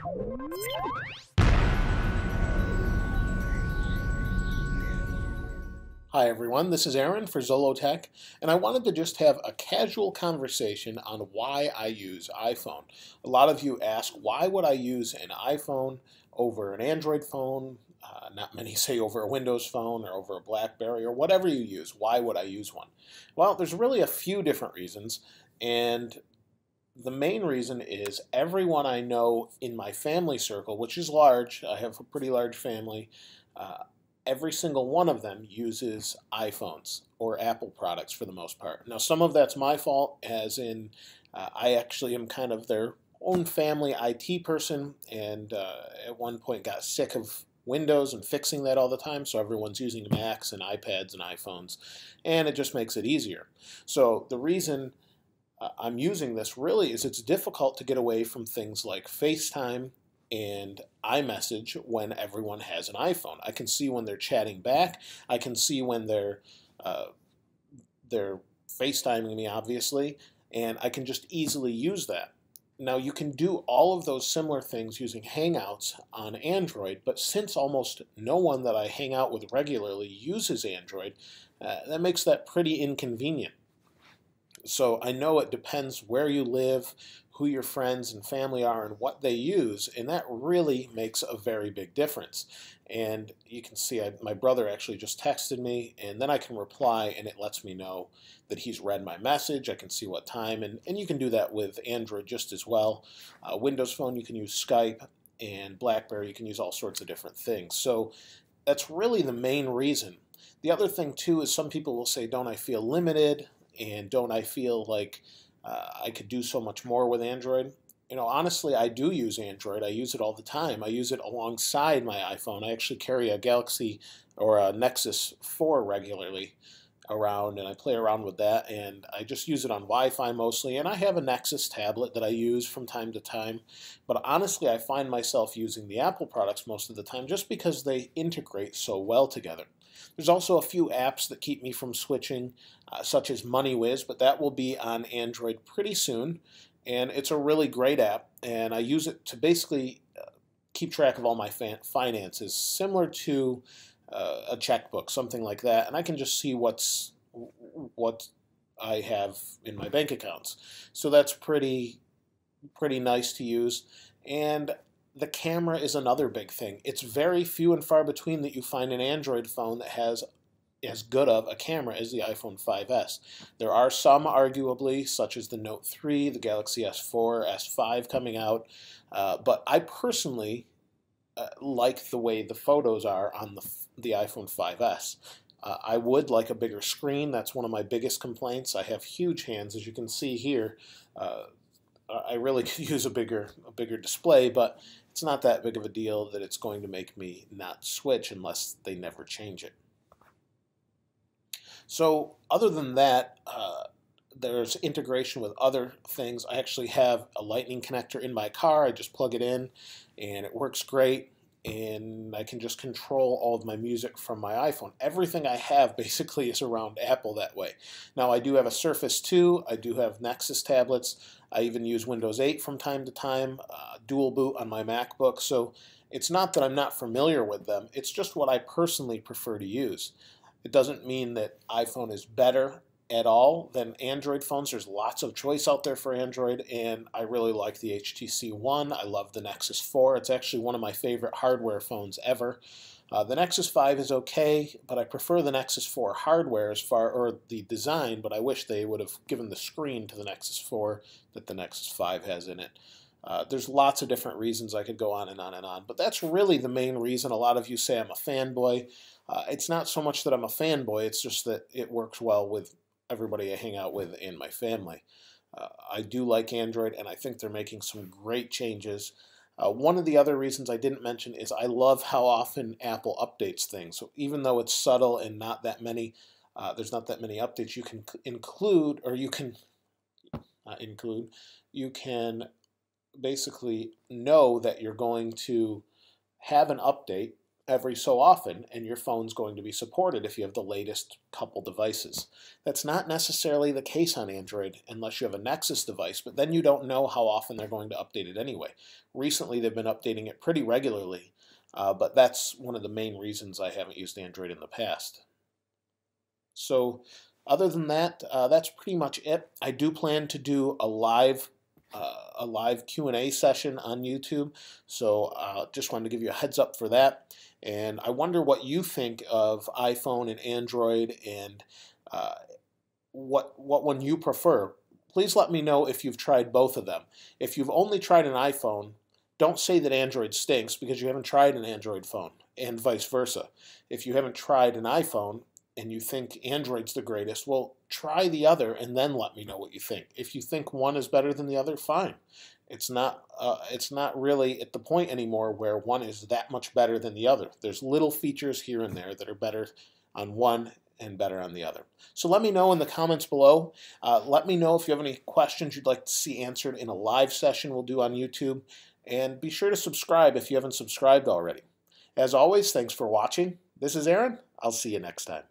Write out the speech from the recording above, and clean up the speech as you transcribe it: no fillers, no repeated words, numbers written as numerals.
Hi everyone, this is Aaron for Zollotech, and I wanted to just have a casual conversation on why I use iPhone. A lot of you ask, why would I use an iPhone over an Android phone? Not many say over a Windows phone or over a BlackBerry or whatever you use. Why would I use one? Well, there's really a few different reasons, and the main reason is everyone I know in my family circle, which is large, I have a pretty large family, every single one of them uses iPhones or Apple products for the most part. Now, some of that's my fault, as in I actually am kind of their own family IT person, and at one point got sick of Windows and fixing that all the time, so everyone's using Macs and iPads and iPhones, and it just makes it easier. So the reason I'm using this really is it's difficult to get away from things like FaceTime and iMessage when everyone has an iPhone. I can see when they're chatting back. I can see when they're FaceTiming me, obviously, and I can just easily use that. Now, you can do all of those similar things using Hangouts on Android, but since almost no one that I hang out with regularly uses Android, that makes that pretty inconvenient. So I know it depends where you live, who your friends and family are, and what they use, and that really makes a very big difference. And you can see my brother actually just texted me, and then I can reply, and it lets me know that he's read my message. I can see what time, and you can do that with Android just as well. Windows Phone, you can use Skype, and BlackBerry, you can use all sorts of different things. So that's really the main reason. The other thing, too, is some people will say, don't I feel limited? And don't I feel like I could do so much more with Android? You know, honestly, I do use Android. I use it all the time. I use it alongside my iPhone. I actually carry a Galaxy or a Nexus 4 regularly around, and I play around with that, and I just use it on Wi-Fi mostly, and I have a Nexus tablet that I use from time to time. But honestly, I find myself using the Apple products most of the time just because they integrate so well together. There's also a few apps that keep me from switching, such as MoneyWiz, but that will be on Android pretty soon, and it's a really great app, and I use it to basically keep track of all my finances, similar to a checkbook, something like that, and I can just see what I have in my bank accounts. So that's pretty nice to use. And the camera is another big thing. It's very few and far between that you find an Android phone that has as good of a camera as the iPhone 5S. There are some, arguably, such as the Note 3, the Galaxy S4, S5 coming out, but I personally like the way the photos are on the iPhone 5S. I would like a bigger screen. That's one of my biggest complaints. I have huge hands, as you can see here. I really could use a bigger display, but it's not that big of a deal that it's going to make me not switch unless they never change it. So other than that, there's integration with other things. I actually have a lightning connector in my car. I just plug it in and it works great, and I can just control all of my music from my iPhone. Everything I have basically is around Apple that way. Now, I do have a Surface 2. I do have Nexus tablets. I even use Windows 8 from time to time, dual boot on my MacBook. So it's not that I'm not familiar with them. It's just what I personally prefer to use. It doesn't mean that iPhone is better at all than Android phones. There's lots of choice out there for Android, and I really like the HTC One. I love the Nexus 4. It's actually one of my favorite hardware phones ever. The Nexus 5 is okay, but I prefer the Nexus 4 hardware or the design, but I wish they would have given the screen to the Nexus 4 that the Nexus 5 has in it. There's lots of different reasons. I could go on and on and on, but that's really the main reason. A lot of you say I'm a fanboy. It's not so much that I'm a fanboy, it's just that it works well with everybody I hang out with in my family. I do like Android, and I think they're making some great changes. One of the other reasons I didn't mention is I love how often Apple updates things. So even though it's subtle and not that many, there's not that many updates, you can include, or you can not include, you can basically know that you're going to have an update, every so often, and your phone's going to be supported if you have the latest couple devices. That's not necessarily the case on Android unless you have a Nexus device, but then you don't know how often they're going to update it anyway. Recently, they've been updating it pretty regularly, but that's one of the main reasons I haven't used Android in the past. So other than that, that's pretty much it. I do plan to do a live Q&A session on YouTube, so just wanted to give you a heads up for that. And I wonder what you think of iPhone and Android, and what one you prefer. Please let me know if you've tried both of them. If you've only tried an iPhone, don't say that Android stinks because you haven't tried an Android phone, and vice versa. If you haven't tried an iPhone and you think Android's the greatest, well, try the other and then let me know what you think. If you think one is better than the other, fine. It's not really at the point anymore where one is that much better than the other. There's little features here and there that are better on one and better on the other. So let me know in the comments below. Let me know if you have any questions you'd like to see answered in a live session we'll do on YouTube. And be sure to subscribe if you haven't subscribed already. As always, thanks for watching. This is Aaron. I'll see you next time.